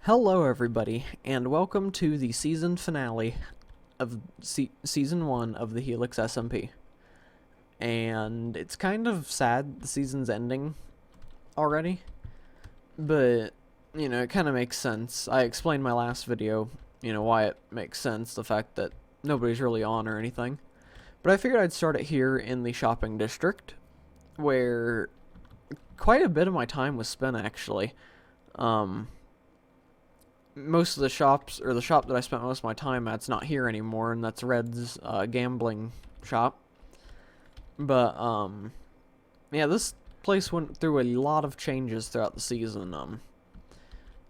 Hello everybody, and welcome to the season finale of Season 1 of the Helix SMP. And it's kind of sad the season's ending already, but, it kind of makes sense. I explained in my last video, why it makes sense, the fact that nobody's really on or anything. But I figured I'd start it here in the shopping district, where quite a bit of my time was spent, actually. Most of the shops, or the shop that I spent most of my time at's not here anymore, and that's Red's gambling shop. But, yeah, this place went through a lot of changes throughout the season.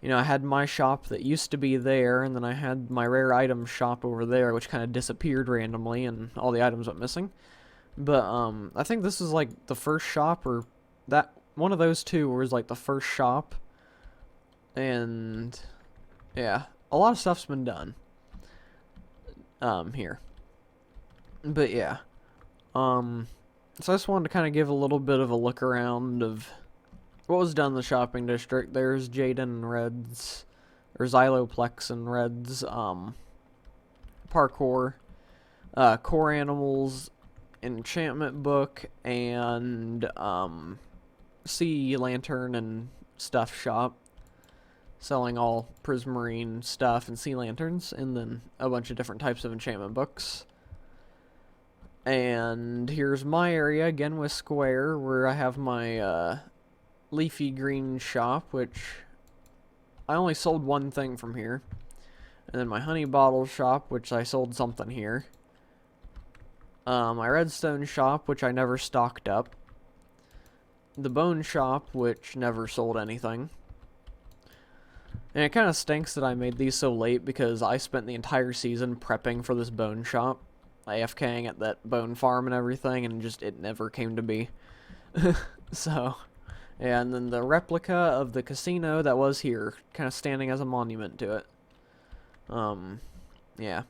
I had my shop that used to be there, and then I had my rare items shop over there, which kind of disappeared randomly, and all the items went missing. But, I think this is, like, the first shop, or that, one of those two was, like, the first shop, and yeah, a lot of stuff's been done here. But yeah. So I just wanted to kind of give a little bit of a look around of what was done in the shopping district. There's Jaden and Red's, or Xylopex and Red's parkour, core animals, enchantment book, and sea lantern and stuff shop, selling all prismarine stuff and sea lanterns, and then a bunch of different types of enchantment books. And here's my area, again with Square, where I have my leafy green shop, which I only sold one thing from here. And then my honey bottle shop, which I sold something here. My redstone shop, which I never stocked up. The bone shop, which never sold anything. And it kind of stinks that I made these so late, because I spent the entire season prepping for this bone shop, AFKing at that bone farm and everything, and just it never came to be. So, yeah, and then the replica of the casino that was here, kind of standing as a monument to it. Yeah.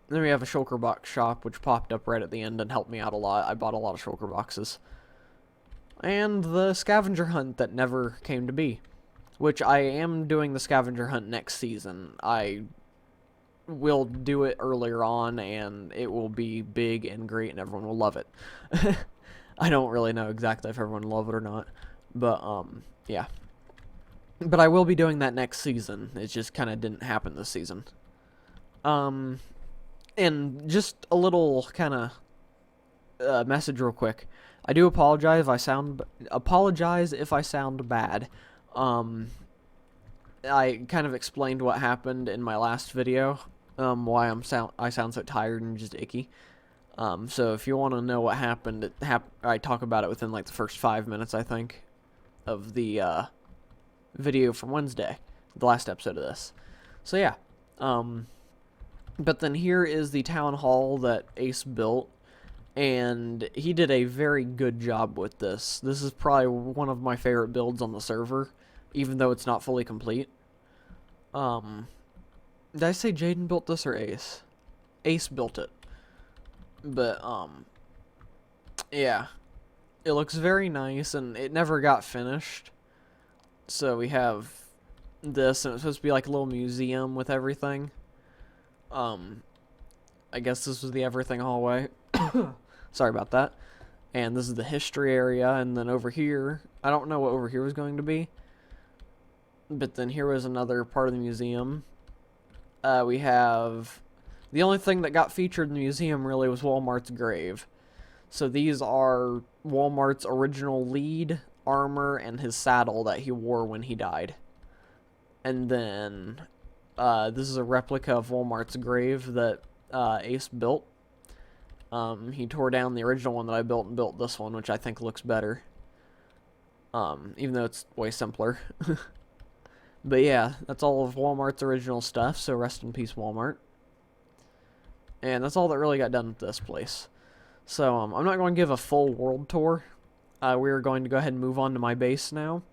Then we have a shulker box shop, which popped up right at the end and helped me out a lot. I bought a lot of shulker boxes. And the scavenger hunt that never came to be, which I am doing the scavenger hunt next season. I will do it earlier on, and it will be big and great, and everyone will love it. I don't really know exactly if everyone will love it or not, but, yeah. But I will be doing that next season. It just kind of didn't happen this season. And just a little kind of message real quick. I do apologize if I sound bad. I kind of explained what happened in my last video, why I sound so tired and just icky. So if you want to know what happened, I talk about it within like the first 5 minutes, I think, of the video from Wednesday, the last episode of this. So yeah, but then here is the town hall that Ace built, and he did a very good job with this. This is probably one of my favorite builds on the server, even though it's not fully complete. Did I say Jaden built this or Ace? Ace built it. But, yeah. It looks very nice, and it never got finished. So we have this, and it's supposed to be like a little museum with everything. I guess this was the everything hallway. Sorry about that. And this is the history area, and then over here, I don't know what over here was going to be. But then here was another part of the museum. We have... The only thing that got featured in the museum, really, was Walmart's grave. So these are Walmart's original lead, armor, and his saddle that he wore when he died. And then... this is a replica of Walmart's grave that Ace built. He tore down the original one that I built and built this one, which I think looks better. Even though it's way simpler. But yeah, that's all of Walmart's original stuff, so rest in peace, Walmart. And that's all that really got done with this place. So, I'm not going to give a full world tour. We're going to go ahead and move on to my base now.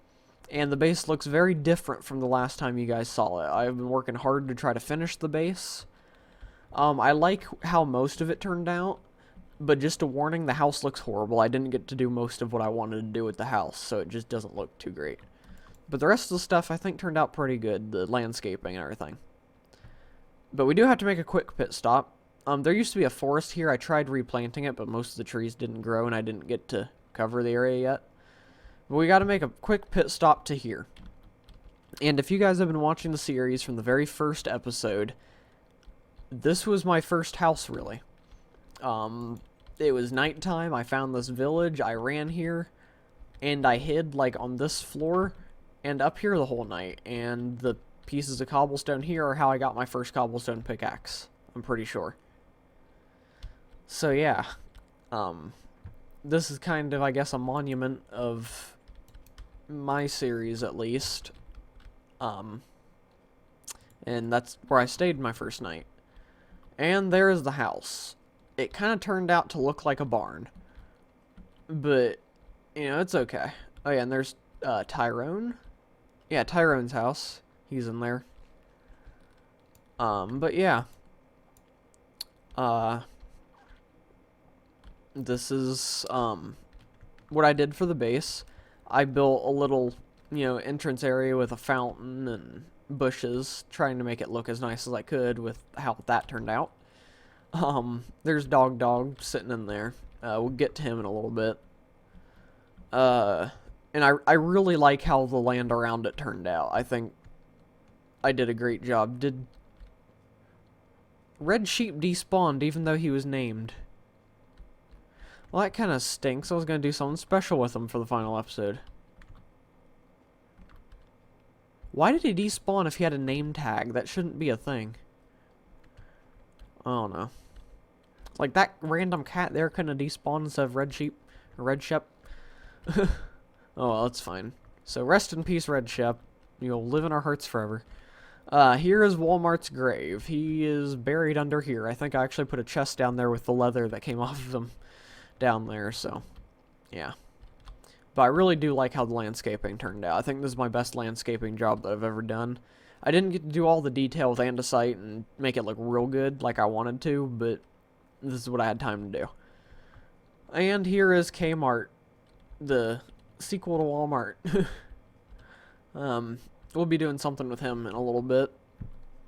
And the base looks very different from the last time you guys saw it. I've been working hard to try to finish the base. I like how most of it turned out, but just a warning, the house looks horrible. I didn't get to do most of what I wanted to do with the house, so it just doesn't look too great. But the rest of the stuff I think turned out pretty good, the landscaping and everything. But we do have to make a quick pit stop. There used to be a forest here. I tried replanting it, but most of the trees didn't grow, and I didn't get to cover the area yet. But we got to make a quick pit stop to here. And if you guys have been watching the series from the very first episode, this was my first house, really. It was nighttime. I found this village. I ran here, and I hid, like, on this floor and up here the whole night. And the pieces of cobblestone here are how I got my first cobblestone pickaxe. I'm pretty sure. So, yeah. This is kind of, I guess, a monument of my series, at least. And that's where I stayed my first night. And there is the house. It kind of turned out to look like a barn. But, you know, it's okay. Oh, yeah, and there's Tyrone. Yeah, Tyrone's house. He's in there. But, yeah. This is, what I did for the base. I built a little, you know, entrance area with a fountain and bushes, trying to make it look as nice as I could with how that turned out. There's Dog sitting in there. We'll get to him in a little bit. And I really like how the land around it turned out. I think I did a great job. Did Red Sheep despawned even though he was named? Well, that kind of stinks. I was going to do something special with him for the final episode. Why did he despawn if he had a name tag? That shouldn't be a thing. I don't know. Like, that random cat there couldn't have despawned instead of Red Sheep. Or Red Shep. Oh, well, that's fine. So, rest in peace, Red Shep. You'll live in our hearts forever. Here is Walmart's grave. He is buried under here. I think I actually put a chest down there with the leather that came off of him down there, so, yeah. But I really do like how the landscaping turned out. I think this is my best landscaping job that I've ever done. I didn't get to do all the detail with andesite and make it look real good like I wanted to, but this is what I had time to do. And here is KMart, the sequel to Walmart. We'll be doing something with him in a little bit.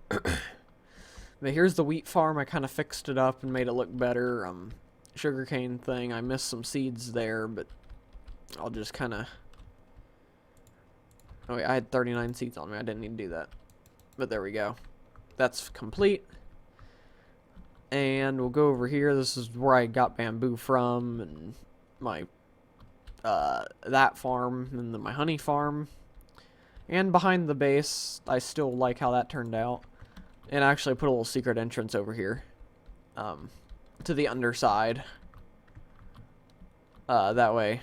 But here's the wheat farm. I kind of fixed it up and made it look better. Sugarcane thing. I missed some seeds there, but I'll just kind of... Oh, wait, I had 39 seeds on me. I didn't need to do that. But there we go. That's complete. And we'll go over here. This is where I got bamboo from, and my, that farm, and then my honey farm. And behind the base, I still like how that turned out. And I actually put a little secret entrance over here. To the underside. That way,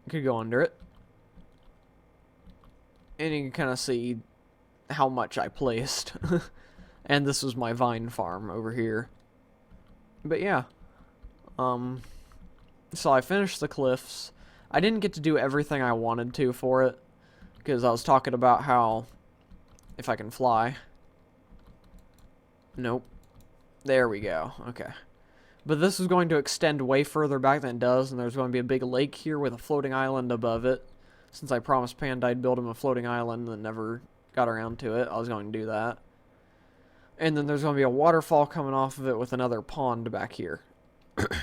you could go under it. And you can kind of see how much I placed. And this was my vine farm over here. But yeah. So I finished the cliffs. I didn't get to do everything I wanted to for it. Because I was talking about how, if I can fly. Nope. There we go. Okay. But this is going to extend way further back than it does, and there's going to be a big lake here with a floating island above it. Since I promised Panda I'd build him a floating island and never got around to it, I was going to do that. And then there's going to be a waterfall coming off of it with another pond back here.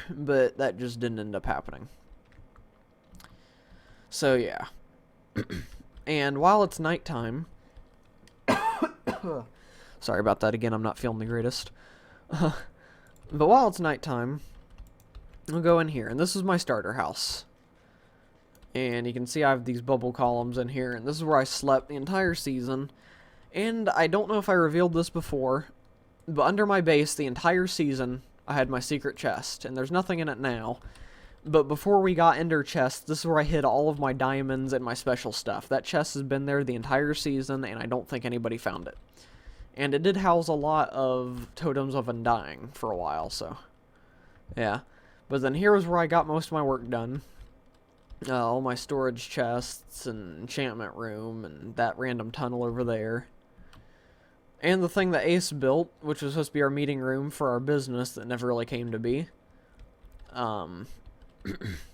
But that just didn't end up happening. So, yeah. And while it's nighttime... Sorry about that again, I'm not feeling the greatest. But while it's nighttime, we'll go in here. And this is my starter house. And you can see I have these bubble columns in here. And this is where I slept the entire season. And I don't know if I revealed this before, but under my base the entire season, I had my secret chest. And there's nothing in it now. But before we got ender chests, this is where I hid all of my diamonds and my special stuff. That chest has been there the entire season, and I don't think anybody found it. And it did house a lot of totems of undying for a while, so... yeah. But then here was where I got most of my work done. All my storage chests and enchantment room and that random tunnel over there. And the thing that Ace built, which was supposed to be our meeting room for our business that never really came to be.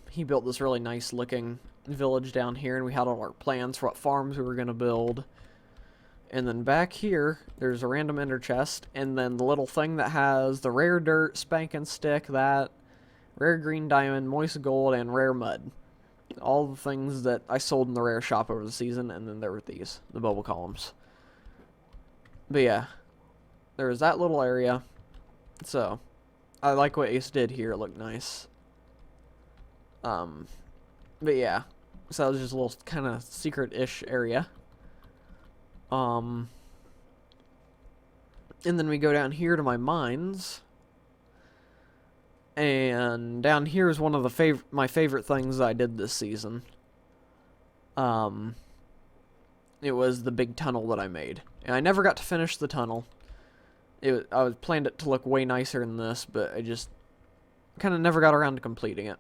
He built this really nice looking village down here, and we had all our plans for what farms we were going to build. And then back here, there's a random ender chest, and then the little thing that has the rare dirt, spanking stick, that, rare green diamond, moist gold, and rare mud. All the things that I sold in the rare shop over the season, and then there were these, the bubble columns. But yeah, there was that little area. So, I like what Ace did here, it looked nice. But yeah, so that was just a little kind of secret-ish area. And then we go down here to my mines. And down here is one of the my favorite things that I did this season. It was the big tunnel that I made. And I never got to finish the tunnel. I planned it to look way nicer than this, but I just kind of never got around to completing it.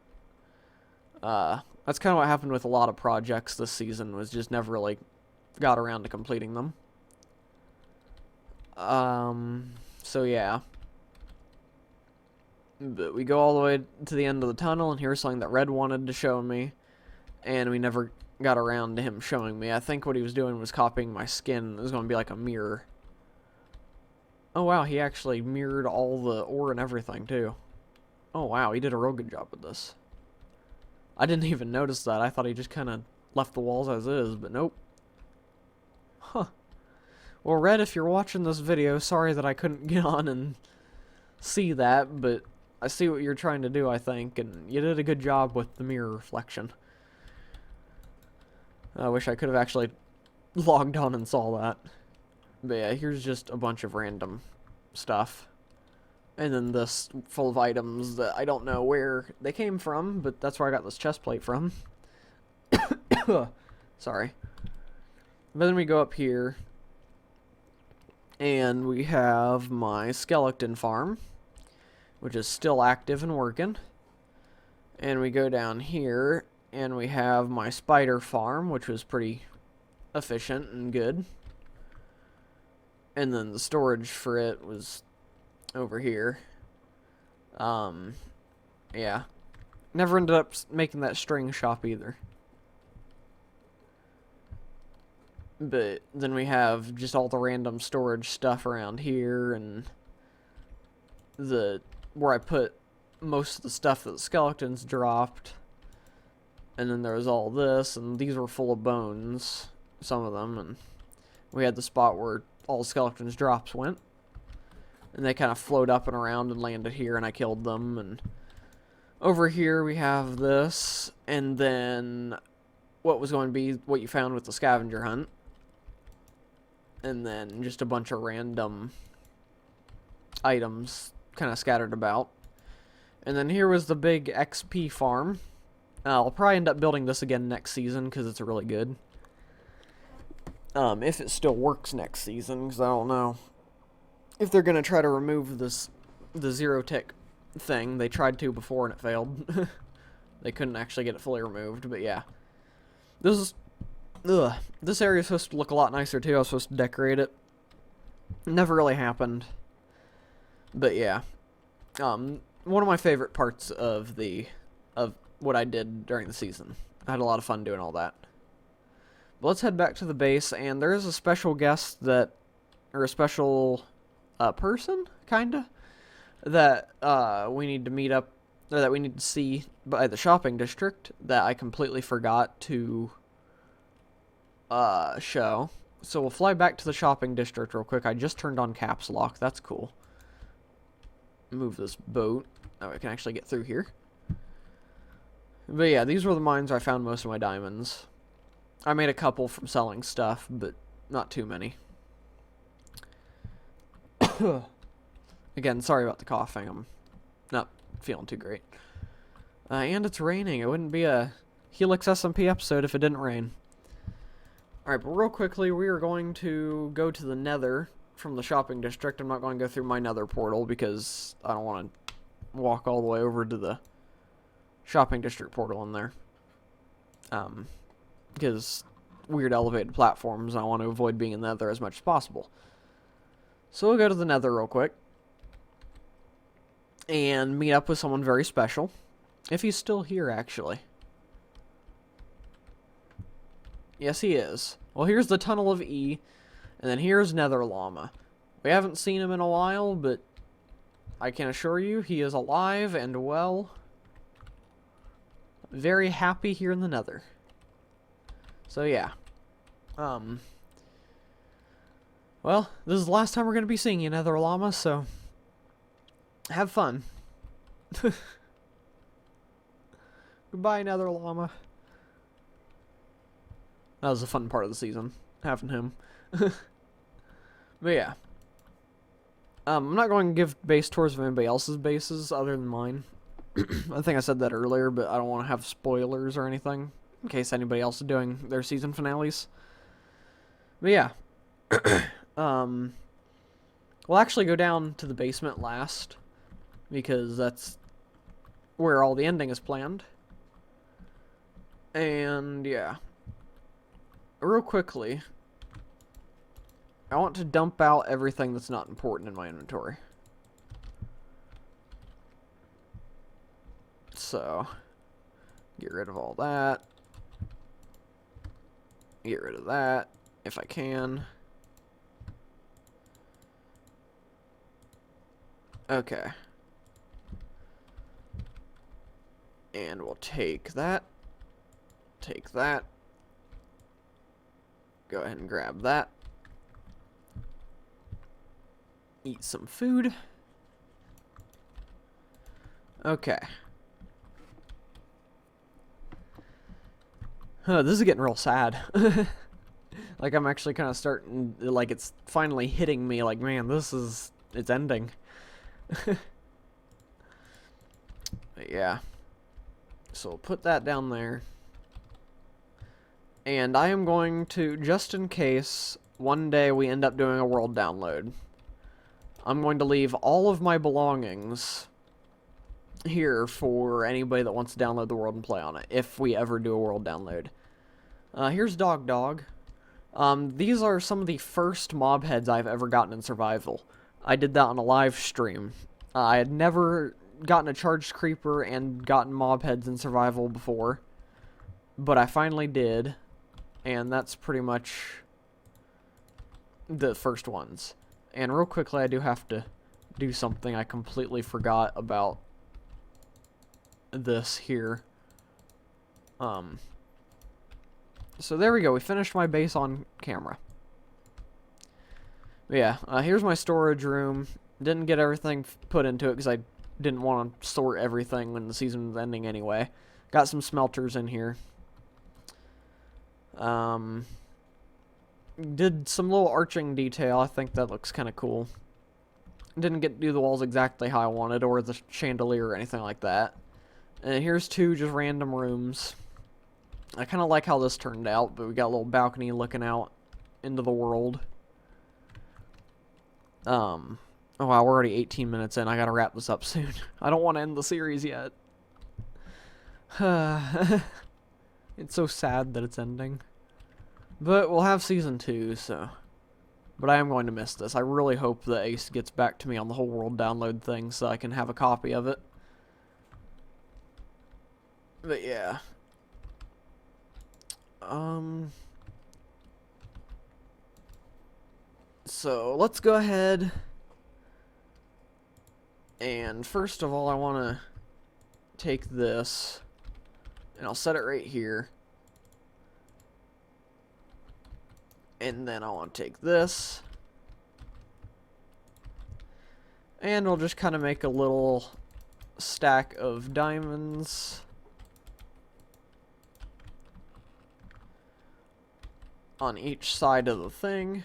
That's kind of what happened with a lot of projects this season, was just never really got around to completing them. So yeah. But we go all the way to the end of the tunnel, and here's something that Red wanted to show me, and we never got around to him showing me. I think what he was doing was copying my skin. It was going to be like a mirror. Oh wow, he actually mirrored all the ore and everything too. Oh wow, he did a real good job with this. I didn't even notice that. I thought he just kind of left the walls as is, but nope. Huh. Well, Red, if you're watching this video, sorry that I couldn't get on and see that, but I see what you're trying to do, I think, and you did a good job with the mirror reflection. I wish I could have actually logged on and saw that. But yeah, here's just a bunch of random stuff. And then this full of items that I don't know where they came from, but that's where I got this chest plate from. Sorry. But then we go up here, and we have my skeleton farm, which is still active and working. And we go down here, and we have my spider farm, which was pretty efficient and good. And then the storage for it was over here. Yeah. Never ended up making that string shop either. But then we have just all the random storage stuff around here, and where I put most of the stuff that the skeletons dropped. And then there was all this, and these were full of bones, some of them, and we had the spot where all the skeletons' drops went. And they kind of float up and around and landed here, and I killed them. And over here we have this, and then what was going to be what you found with the scavenger hunt. And then just a bunch of random items kind of scattered about. And then here was the big XP farm. I'll probably end up building this again next season because it's really good. If it still works next season, because I don't know if they're going to try to remove the zero tick thing. They tried to before and it failed. They couldn't actually get it fully removed, but yeah. This area is supposed to look a lot nicer too. I was supposed to decorate it. Never really happened. But yeah. One of my favorite parts of what I did during the season. I had a lot of fun doing all that. But let's head back to the base, and there is a special guest or a special person, kinda, that we need to meet up, or that we need to see by the shopping district that I completely forgot to show. So we'll fly back to the shopping district real quick. I just turned on caps lock. That's cool. Move this boat. Oh, I can actually get through here. But yeah, these were the mines where I found most of my diamonds. I made a couple from selling stuff, but not too many. Again, sorry about the coughing. I'm not feeling too great. And it's raining. It wouldn't be a Helix SMP episode if it didn't rain. Alright, but real quickly, we are going to go to the Nether from the shopping district. I'm not going to go through my Nether portal because I don't want to walk all the way over to the shopping district portal in there. Because weird elevated platforms, I want to avoid being in the Nether as much as possible. So we'll go to the Nether real quick and meet up with someone very special. If he's still here, actually. Yes, he is. Well, here's the Tunnel of E, and then here's Nether Llama. We haven't seen him in a while, but I can assure you he is alive and well. Very happy here in the Nether. So, yeah. Well, this is the last time we're going to be seeing you, Nether Llama, so have fun. Goodbye, Nether Llama. That was a fun part of the season, having him. But yeah. I'm not going to give base tours of anybody else's bases other than mine. I think I said that earlier, but I don't want to have spoilers or anything in case anybody else is doing their season finales. But yeah. We'll actually go down to the basement last because that's where all the ending is planned. And yeah. Real quickly, I want to dump out everything that's not important in my inventory. So, get rid of all that. Get rid of that, if I can. Okay. And we'll take that. Take that. Go ahead and grab that. Eat some food. Okay. This is getting real sad. Like, I'm actually kind of starting, like, it's finally hitting me, like, man, it's ending. But yeah. So we'll put that down there. And I am going to, just in case one day we end up doing a world download, I'm going to leave all of my belongings here for anybody that wants to download the world and play on it, if we ever do a world download. Here's Dog. These are some of the first mob heads I've ever gotten in survival. I did that on a live stream. I had never gotten a charged creeper and gotten mob heads in survival before, but I finally did, and that's pretty much the first ones. And real quickly, I do have to do something. I completely forgot about this here. So there we go. We finished my base on camera. But yeah, here's my storage room. Didn't get everything put into it because I didn't want to sort everything when the season was ending anyway. Got some smelters in here. Did some little arching detail. I think that looks kind of cool. Didn't get to do the walls exactly how I wanted, or the chandelier or anything like that. And here's two just random rooms. I kind of like how this turned out, but we got a little balcony looking out into the world. Oh wow, we're already 18 minutes in. I gotta wrap this up soon. I don't want to end the series yet. It's so sad that it's ending. But we'll have season 2, so. But I am going to miss this. I really hope that Ace gets back to me on the whole world download thing so I can have a copy of it. But yeah. So let's go ahead. And first of all, I want to take this. And I'll set it right here. And then I want to take this. And we'll just kind of make a little stack of diamonds on each side of the thing.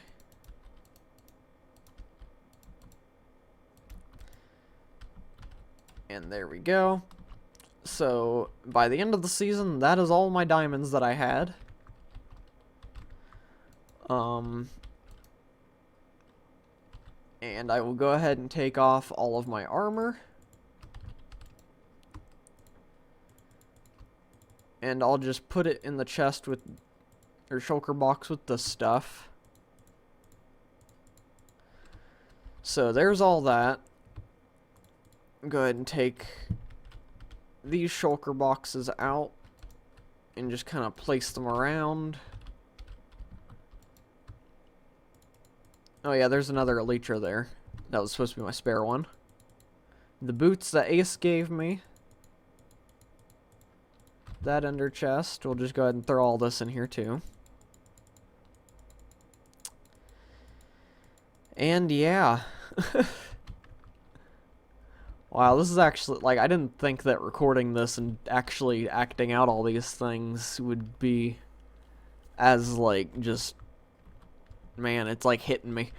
And there we go. So, by the end of the season, that is all my diamonds that I had. And I will go ahead and take off all of my armor. And I'll just put it in the chest with, or shulker box with the stuff. So there's all that. Go ahead and take these shulker boxes out and just kind of place them around. Oh yeah, there's another Elytra there. That was supposed to be my spare one. The boots that Ace gave me. That ender chest. We'll just go ahead and throw all this in here too. And yeah. Wow, this is actually, like, I didn't think that recording this and actually acting out all these things would be as, like, just, man, it's, like, hitting me.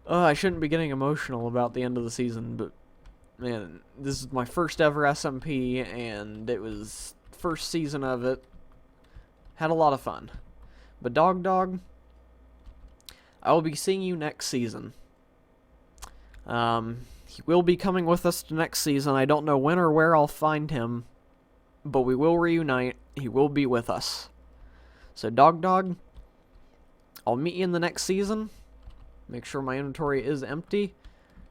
I shouldn't be getting emotional about the end of the season, but, man, this is my first ever SMP, and it was the first season of it. Had a lot of fun. But Dog, I will be seeing you next season. He will be coming with us to next season. I don't know when or where I'll find him, but we will reunite. He will be with us. So, Dog, I'll meet you in the next season. Make sure my inventory is empty.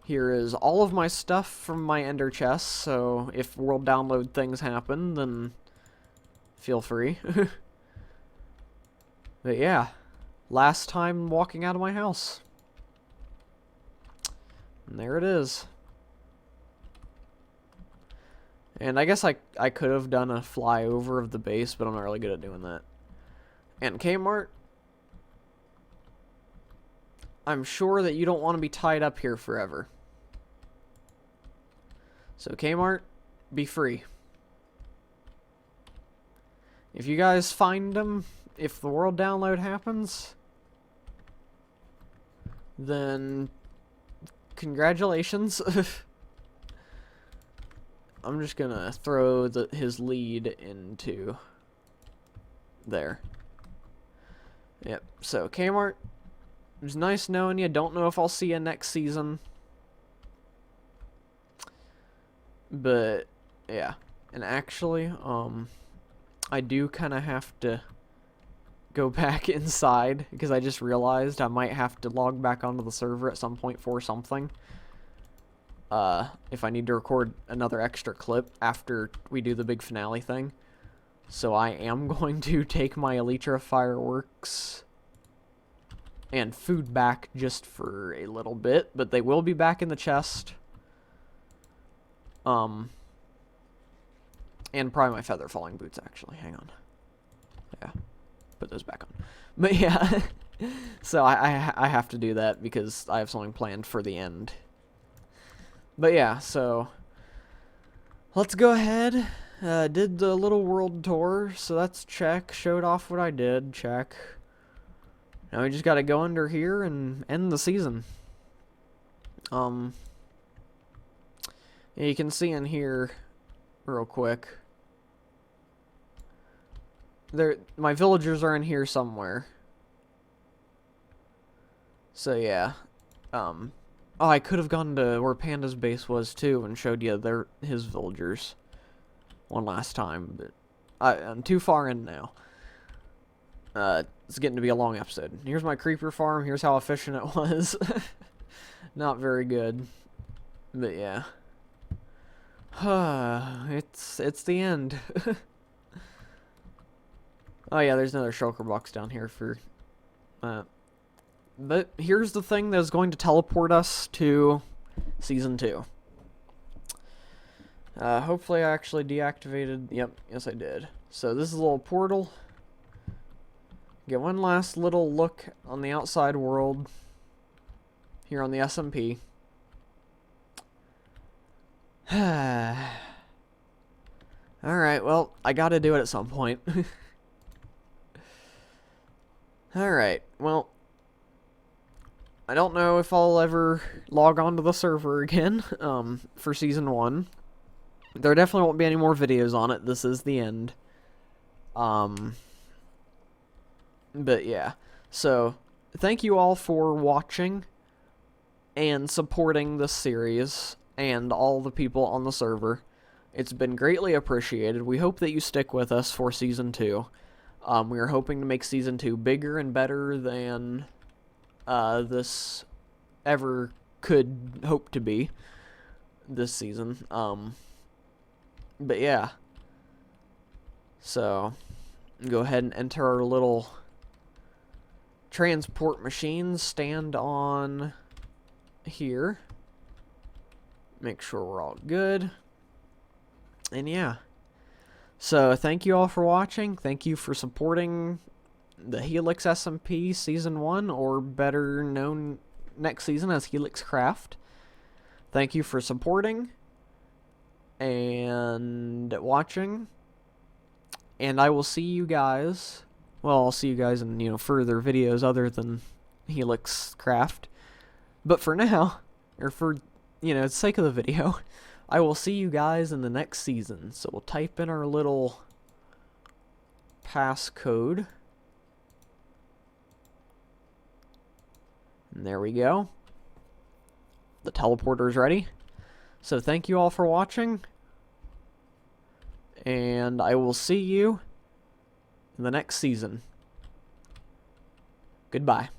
Here is all of my stuff from my ender chest, so if world download things happen, then feel free. But yeah, last time walking out of my house. And there it is. And I guess I could have done a flyover of the base, but I'm not really good at doing that. And KMart, I'm sure that you don't want to be tied up here forever. So KMart, be free. If you guys find them, if the world download happens, then congratulations. I'm just gonna throw his lead into there. Yep, so KMart, it was nice knowing you. Don't know if I'll see you next season. But, yeah. And actually, I do kind of have to go back inside, because I just realized I might have to log back onto the server at some point for something. If I need to record another extra clip after we do the big finale thing. So I am going to take my Elytra fireworks and food back just for a little bit, but they will be back in the chest. And probably my feather falling boots, actually. Hang on. Yeah. Put those back on. But yeah. So I have to do that because I have something planned for the end. But yeah, so let's go ahead. Did the little world tour, so that's check. Showed off what I did, check. Now we just gotta go under here and end the season. Yeah, you can see in here real quick. My villagers are in here somewhere. So yeah. Oh, I could have gone to where Panda's base was too and showed you his villagers one last time, but I'm too far in now. It's getting to be a long episode. Here's my creeper farm. Here's how efficient it was. Not very good, but yeah. It's the end. Oh yeah, there's another shulker box down here for but here's the thing that's going to teleport us to Season 2. Hopefully I actually deactivated... Yep, yes I did. So this is a little portal. Get one last little look on the outside world here on the SMP. Alright, well, I gotta do it at some point. Alright, well... I don't know if I'll ever log on to the server again, for Season 1. There definitely won't be any more videos on it. This is the end. But yeah. So, thank you all for watching and supporting this series and all the people on the server. It's been greatly appreciated. We hope that you stick with us for Season 2. We are hoping to make Season 2 bigger and better than... this ever could hope to be this season. But yeah. So, go ahead and enter our little transport machines stand on here. Make sure we're all good. And yeah. So thank you all for watching. Thank you for supporting the Helix SMP Season 1, or better known next season as Helixcraft. Thank you for supporting and watching. And I will see you guys. Well, I'll see you guys in, further videos other than Helixcraft. But for now, or for, the sake of the video, I will see you guys in the next season. So we'll type in our little passcode. And there we go. The teleporter's ready. So thank you all for watching. And I will see you in the next season. Goodbye.